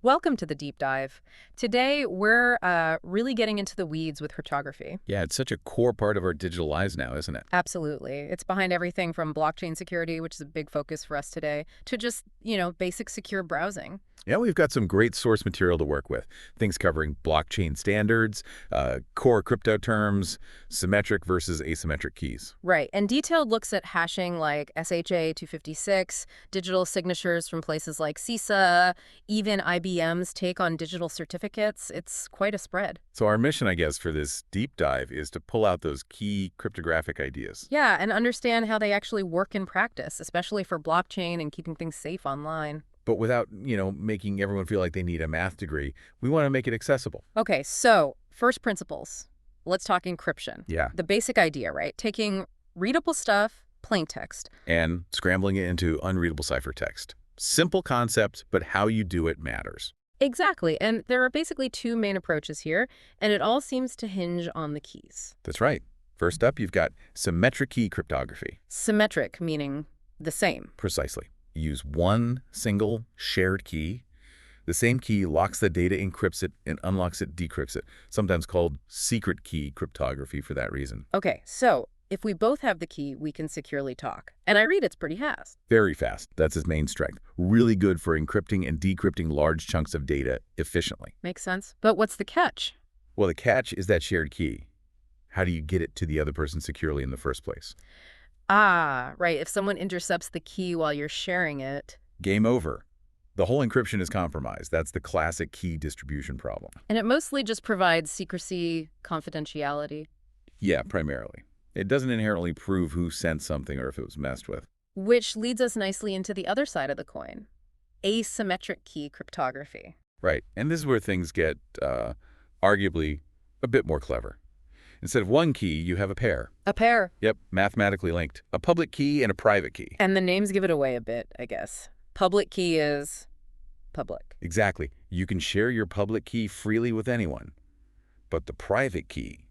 Welcome to the deep dive. Today, we're really getting into the weeds with cryptography. Yeah, it's such a core part of our digital lives now, isn't it? Absolutely. It's behind everything from blockchain security, which is a big focus for us today, to just, basic secure browsing. Yeah, we've got some great source material to work with. Things covering blockchain standards, core crypto terms, symmetric versus asymmetric keys. Right. And detailed looks at hashing like SHA-256, digital signatures from places like CISA, even IBM's take on digital certificates. It's quite a spread. So our mission, I guess, for this deep dive is to pull out those key cryptographic ideas. Yeah, and understand how they actually work in practice, especially for blockchain and keeping things safe online. But without, making everyone feel like they need a math degree, we want to make it accessible. Okay, so first principles. Let's talk encryption. Yeah. The basic idea, right? Taking readable stuff, plain text. And scrambling it into unreadable ciphertext. Simple concept, but how you do it matters. Exactly, and there are basically two main approaches here, and it all seems to hinge on the keys. That's right. First up, you've got symmetric key cryptography. Symmetric, meaning the same. Precisely. Use one single shared key. The same key locks the data, encrypts it, and unlocks it, decrypts it, sometimes called secret key cryptography for that reason. Okay, so if we both have the key, we can securely talk. And I read it's pretty fast. Very fast. That's its main strength. Really good for encrypting and decrypting large chunks of data efficiently. Makes sense. But what's the catch? Well, the catch is that shared key. How do you get it to the other person securely in the first place? Ah, right. If someone intercepts the key while you're sharing it. Game over. The whole encryption is compromised. That's the classic key distribution problem. And it mostly just provides secrecy, confidentiality. Yeah, primarily. It doesn't inherently prove who sent something or if it was messed with. Which leads us nicely into the other side of the coin. Asymmetric key cryptography. Right. And this is where things get, arguably, a bit more clever. Instead of one key, you have a pair. A pair. Yep, mathematically linked. A public key and a private key. And the names give it away a bit, I guess. Public key is public. Exactly. You can share your public key freely with anyone. But the private key,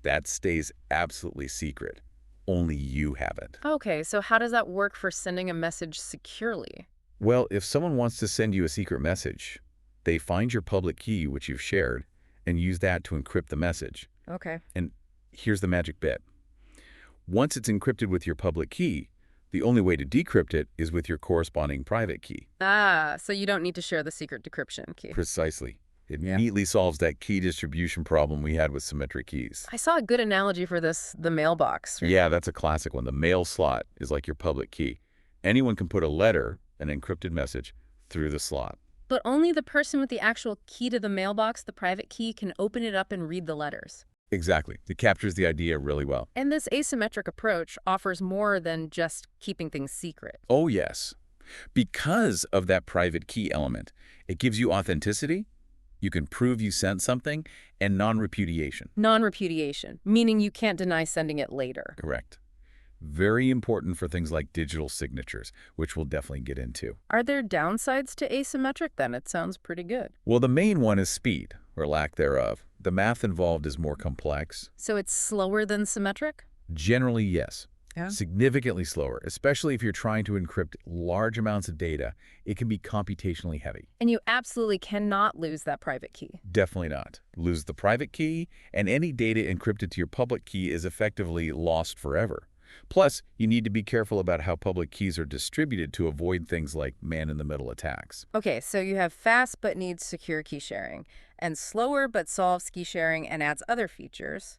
that stays absolutely secret. Only you have it. Okay, so how does that work for sending a message securely? Well, if someone wants to send you a secret message, they find your public key, which you've shared, and use that to encrypt the message. Okay. And here's the magic bit. Once it's encrypted with your public key, the only way to decrypt it is with your corresponding private key. Ah, so you don't need to share the secret decryption key. Precisely. It neatly solves that key distribution problem we had with symmetric keys. I saw a good analogy for this, the mailbox. Yeah, that's a classic one. The mail slot is like your public key. Anyone can put a letter, an encrypted message, through the slot. But only the person with the actual key to the mailbox, the private key, can open it up and read the letters. Exactly. It captures the idea really well. And this asymmetric approach offers more than just keeping things secret. Oh, yes. Because of that private key element, it gives you authenticity, you can prove you sent something, and non-repudiation. Non-repudiation, meaning you can't deny sending it later. Correct. Very important for things like digital signatures, which we'll definitely get into. Are there downsides to asymmetric then? It sounds pretty good. Well, the main one is speed, or lack thereof. The math involved is more complex. So it's slower than symmetric? Generally, yes. Yeah. Significantly slower, especially if you're trying to encrypt large amounts of data. It can be computationally heavy. And you absolutely cannot lose that private key. Definitely not. Lose the private key, and any data encrypted to your public key is effectively lost forever. Plus, you need to be careful about how public keys are distributed to avoid things like man-in-the-middle attacks. Okay, so you have fast but needs secure key sharing, and slower but solves key sharing and adds other features.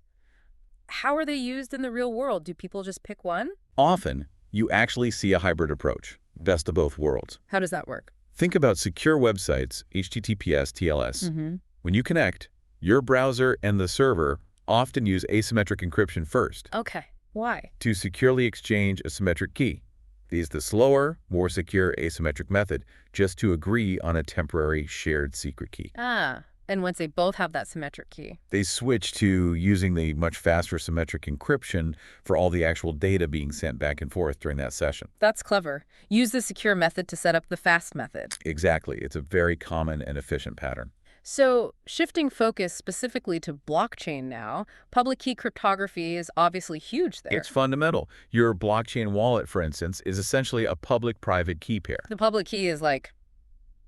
How are they used in the real world? Do people just pick one? Often, you actually see a hybrid approach, best of both worlds. How does that work? Think about secure websites, HTTPS, TLS. When you connect, your browser and the server often use asymmetric encryption first. Okay. Why? To securely exchange a symmetric key. These the slower, more secure asymmetric method, just to agree on a temporary shared secret key. Ah, and once they both have that symmetric key. They switch to using the much faster symmetric encryption for all the actual data being sent back and forth during that session. That's clever. Use the secure method to set up the fast method. Exactly. It's a very common and efficient pattern. So, shifting focus specifically to blockchain now, public key cryptography is obviously huge there. It's fundamental. Your blockchain wallet, for instance, is essentially a public-private key pair. The public key is like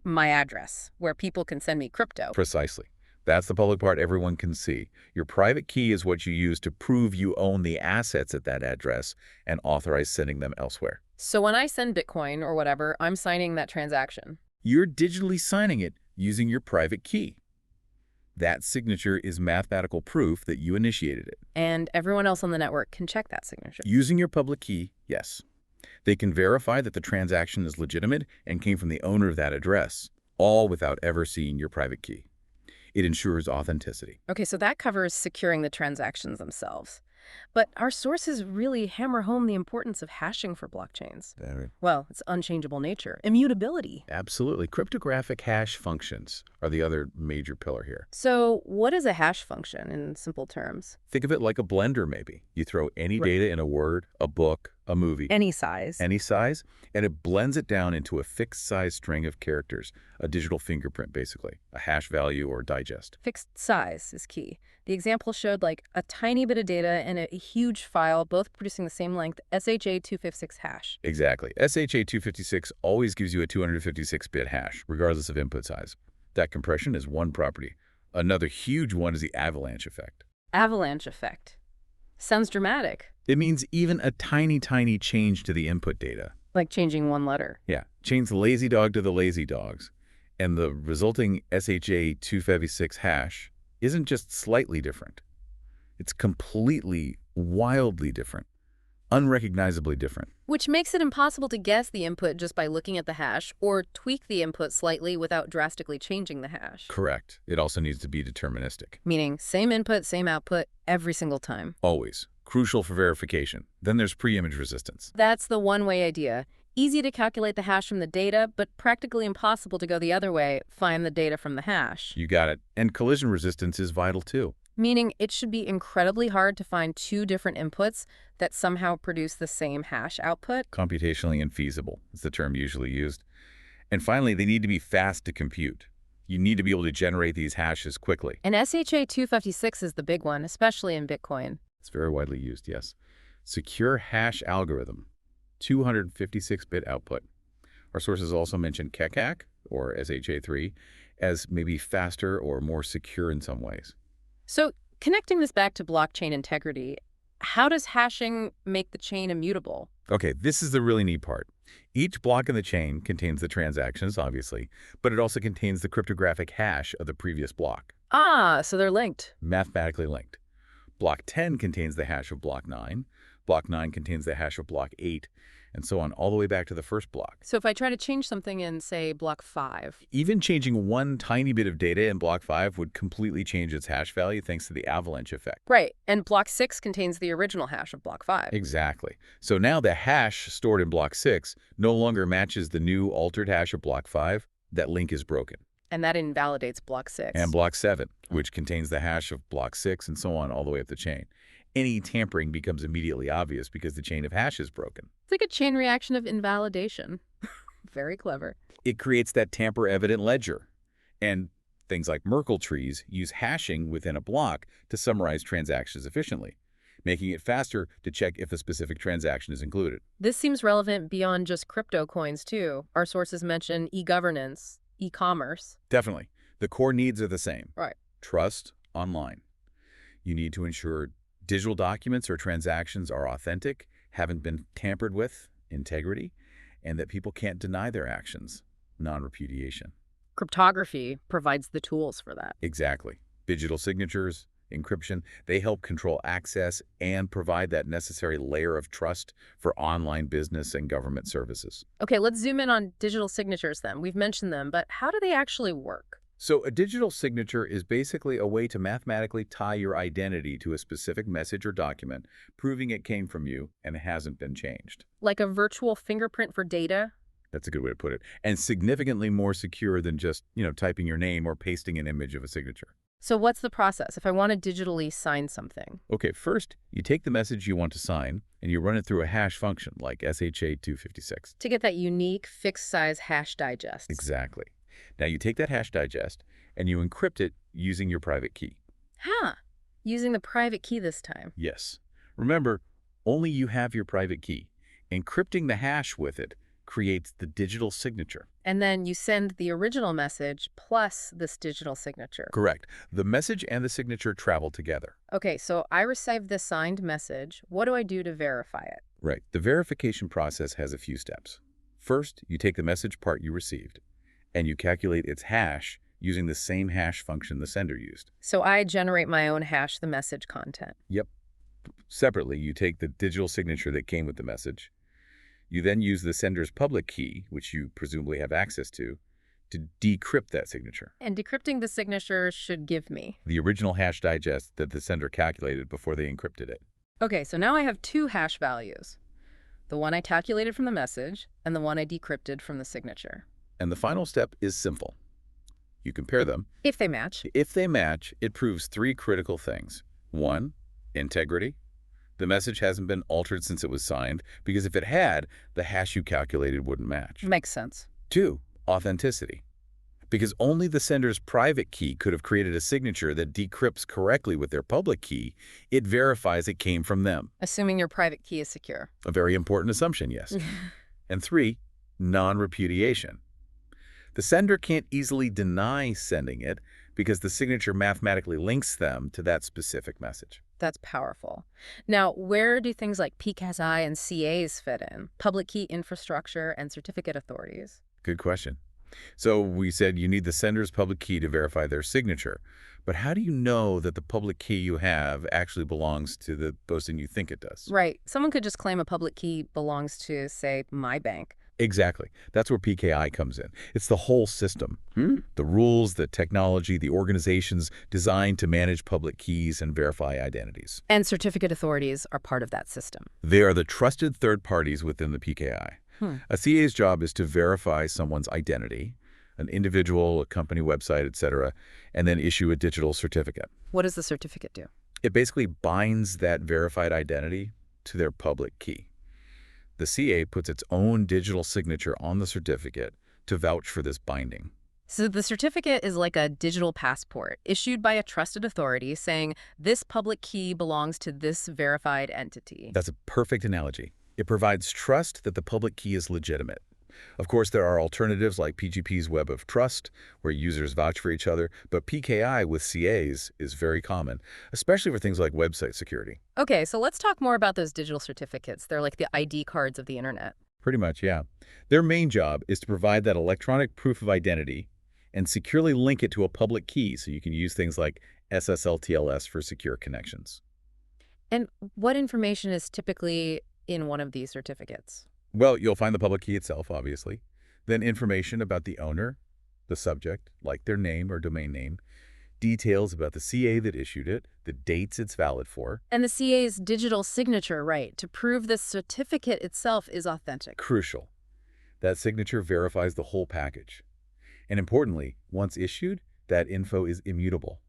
my address, where people can send me crypto. Precisely. That's the public part everyone can see. Your private key is what you use to prove you own the assets at that address and authorize sending them elsewhere. So when I send Bitcoin or whatever, I'm signing that transaction. You're digitally signing it using your private key. That signature is mathematical proof that you initiated it. And everyone else on the network can check that signature. Using your public key, yes. They can verify that the transaction is legitimate and came from the owner of that address, all without ever seeing your private key. It ensures authenticity. Okay, so that covers securing the transactions themselves. But our sources really hammer home the importance of hashing for blockchains. Well, its unchangeable nature, immutability. Absolutely. Cryptographic hash functions are the other major pillar here. So what is a hash function in simple terms? Think of it like a blender, maybe. You throw any data in a word, a book, a movie, Any size. any size, and it blends it down into a fixed size string of characters, a digital fingerprint, basically, a hash value or digest. Fixed size is key. The example showed like a tiny bit of data and a huge file, both producing the same length, SHA-256 hash. Exactly. SHA-256 always gives you a 256-bit hash, regardless of input size. That compression is one property. Another huge one is the avalanche effect. Avalanche effect. Sounds dramatic. It means even a tiny, tiny change to the input data. Like changing one letter. Yeah, change the lazy dog to the lazy dogs. And the resulting SHA-256 hash isn't just slightly different. It's completely, wildly different, unrecognizably different. Which makes it impossible to guess the input just by looking at the hash or tweak the input slightly without drastically changing the hash. Correct. It also needs to be deterministic. Meaning same input, same output every single time. Always. Crucial for verification. Then there's pre-image resistance. That's the one-way idea. Easy to calculate the hash from the data, but practically impossible to go the other way, find the data from the hash. You got it. And collision resistance is vital too. Meaning it should be incredibly hard to find two different inputs that somehow produce the same hash output. Computationally infeasible is the term usually used. And finally, they need to be fast to compute. You need to be able to generate these hashes quickly. And SHA-256 is the big one, especially in Bitcoin. It's very widely used, yes. Secure hash algorithm, 256-bit output. Our sources also mention KEKAC, or SHA-3, as maybe faster or more secure in some ways. So connecting this back to blockchain integrity, how does hashing make the chain immutable? Okay, this is the really neat part. Each block in the chain contains the transactions, obviously, but it also contains the cryptographic hash of the previous block. Ah, so they're linked. Mathematically linked. Block 10 contains the hash of block 9. Block 9 contains the hash of block 8, and so on, all the way back to the first block. So if I try to change something in, say, block 5. Even changing one tiny bit of data in block 5 would completely change its hash value thanks to the avalanche effect. Right, and block 6 contains the original hash of block 5. Exactly. So now the hash stored in block 6 no longer matches the new altered hash of block 5. That link is broken. And that invalidates block 6. And block 7, which contains the hash of block 6 and so on all the way up the chain. Any tampering becomes immediately obvious because the chain of hash is broken. It's like a chain reaction of invalidation. Very clever. It creates that tamper-evident ledger. And things like Merkle trees use hashing within a block to summarize transactions efficiently, making it faster to check if a specific transaction is included. This seems relevant beyond just crypto coins, too. Our sources mention e-governance, e-commerce. Definitely. The core needs are the same. Right. Trust online. You need to ensure digital documents or transactions are authentic, haven't been tampered with, integrity, and that people can't deny their actions, non-repudiation. Cryptography provides the tools for that. Exactly. Digital signatures, encryption, they help control access and provide that necessary layer of trust for online business and government services. Okay, let's zoom in on digital signatures then. We've mentioned them, but how do they actually work? So a digital signature is basically a way to mathematically tie your identity to a specific message or document, proving it came from you and hasn't been changed. Like a virtual fingerprint for data? That's a good way to put it. And significantly more secure than just, typing your name or pasting an image of a signature. So what's the process if I want to digitally sign something? Okay, first, you take the message you want to sign and you run it through a hash function like SHA-256. To get that unique fixed size hash digest. Exactly. Now you take that hash digest and you encrypt it using your private key. Huh. Using the private key this time. Yes. Remember, only you have your private key. Encrypting the hash with it creates the digital signature. And then you send the original message plus this digital signature. Correct. The message and the signature travel together. Okay, so I received this signed message. What do I do to verify it? Right. The verification process has a few steps. First, you take the message part you received, and you calculate its hash using the same hash function the sender used. So I generate my own hash, the message content. Yep. Separately, you take the digital signature that came with the message. You then use the sender's public key, which you presumably have access to decrypt that signature. And decrypting the signature should give me. The original hash digest that the sender calculated before they encrypted it. Okay, so now I have two hash values. The one I calculated from the message and the one I decrypted from the signature. And the final step is simple. You compare them. If they match. If they match, it proves three critical things. One, integrity. The message hasn't been altered since it was signed, because if it had, the hash you calculated wouldn't match. Makes sense. Two, authenticity. Because only the sender's private key could have created a signature that decrypts correctly with their public key, it verifies it came from them. Assuming your private key is secure. A very important assumption, yes. And three, non-repudiation. The sender can't easily deny sending it because the signature mathematically links them to that specific message. That's powerful. Now, where do things like PKI and CAs fit in? Public key infrastructure and certificate authorities. Good question. So we said you need the sender's public key to verify their signature. But how do you know that the public key you have actually belongs to the person you think it does? Right. Someone could just claim a public key belongs to, say, my bank. Exactly. That's where PKI comes in. It's the whole system. The rules, the technology, the organizations designed to manage public keys and verify identities. And certificate authorities are part of that system. They are the trusted third parties within the PKI. A CA's job is to verify someone's identity, an individual, a company website, etc., and then issue a digital certificate. What does the certificate do? It basically binds that verified identity to their public key. The CA puts its own digital signature on the certificate to vouch for this binding. So the certificate is like a digital passport issued by a trusted authority saying this public key belongs to this verified entity. That's a perfect analogy. It provides trust that the public key is legitimate. Of course, there are alternatives like PGP's Web of Trust, where users vouch for each other, but PKI with CAs is very common, especially for things like website security. Okay, so let's talk more about those digital certificates. They're like the ID cards of the internet. Pretty much, yeah. Their main job is to provide that electronic proof of identity and securely link it to a public key so you can use things like SSL/TLS for secure connections. And what information is typically in one of these certificates? Well, you'll find the public key itself, obviously. Then information about the owner, the subject, like their name or domain name, details about the CA that issued it, the dates it's valid for. And the CA's digital signature, right, to prove the certificate itself is authentic. Crucial. That signature verifies the whole package. And importantly, once issued, that info is immutable.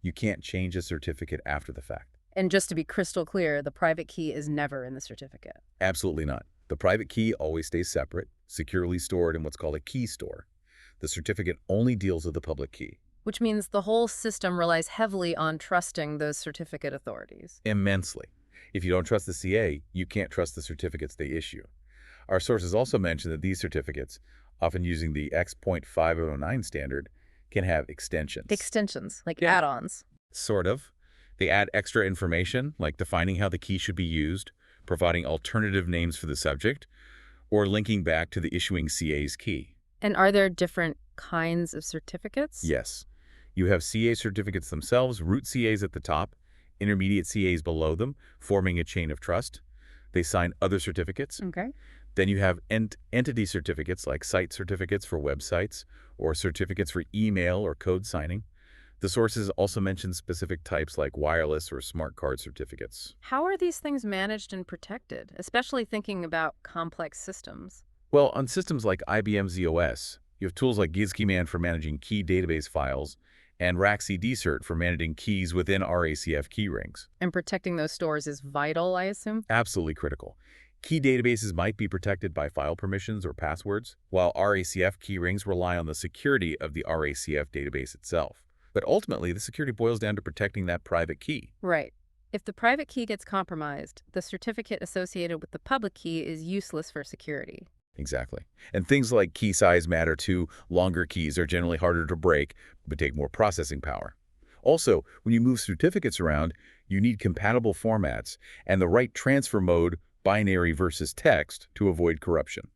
You can't change a certificate after the fact. And just to be crystal clear, the private key is never in the certificate. Absolutely not. The private key always stays separate, securely stored in what's called a key store. The certificate only deals with the public key. Which means the whole system relies heavily on trusting those certificate authorities. Immensely. If you don't trust the CA, you can't trust the certificates they issue. Our sources also mention that these certificates, often using the X.5009 standard, can have extensions. Extensions, like Yeah. add-ons. Sort of. They add extra information, like defining how the key should be used, providing alternative names for the subject, or linking back to the issuing CA's key. And are there different kinds of certificates? Yes. You have CA certificates themselves, root CAs at the top, intermediate CAs below them, forming a chain of trust. They sign other certificates. Okay. Then you have entity certificates like site certificates for websites or certificates for email or code signing. The sources also mention specific types like wireless or smart card certificates. How are these things managed and protected, especially thinking about complex systems? Well, on systems like IBM ZOS, you have tools like GizKeyMan for managing key database files and RACCDcert for managing keys within RACF key rings. And protecting those stores is vital, I assume? Absolutely critical. Key databases might be protected by file permissions or passwords, while RACF key rings rely on the security of the RACF database itself. But ultimately, the security boils down to protecting that private key. Right. If the private key gets compromised, the certificate associated with the public key is useless for security. Exactly. And things like key size matter too. Longer keys are generally harder to break, but take more processing power. Also, when you move certificates around, you need compatible formats and the right transfer mode, binary versus text, to avoid corruption.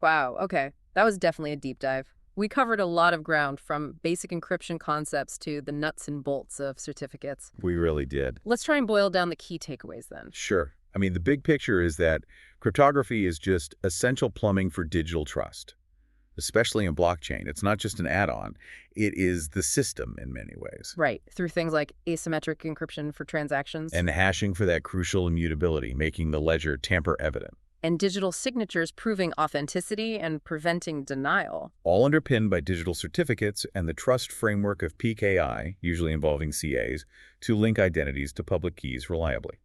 Wow, okay. That was definitely a deep dive. We covered a lot of ground from basic encryption concepts to the nuts and bolts of certificates. We really did. Let's try and boil down the key takeaways then. Sure. I mean, the big picture is that cryptography is just essential plumbing for digital trust, especially in blockchain. It's not just an add-on. It is the system in many ways. Right, through things like asymmetric encryption for transactions And hashing for that crucial immutability, making the ledger tamper-evident. and digital signatures proving authenticity and preventing denial. All underpinned by digital certificates and the trust framework of PKI, usually involving CAs, to link identities to public keys reliably.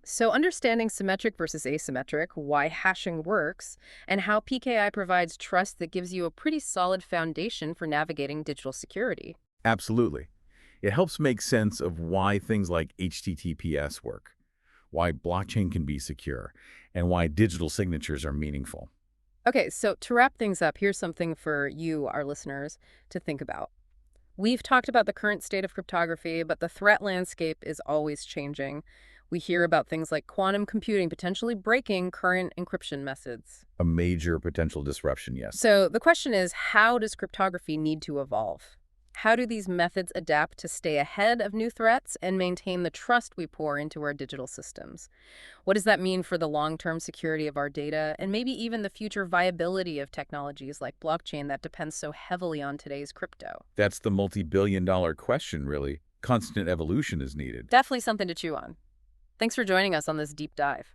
So understanding symmetric versus asymmetric, why hashing works, and how PKI provides trust that gives you a pretty solid foundation for navigating digital security. Absolutely. It helps make sense of why things like HTTPS work, why blockchain can be secure, and why digital signatures are meaningful. Okay, so to wrap things up, here's something for you, our listeners, to think about. We've talked about the current state of cryptography, but the threat landscape is always changing. We hear about things like quantum computing potentially breaking current encryption methods. A major potential disruption, yes. So the question is, how does cryptography need to evolve? How do these methods adapt to stay ahead of new threats and maintain the trust we pour into our digital systems? What does that mean for the long-term security of our data and maybe even the future viability of technologies like blockchain that depends so heavily on today's crypto? That's the multi-billion-dollar question, really. Constant evolution is needed. Definitely something to chew on. Thanks for joining us on this deep dive.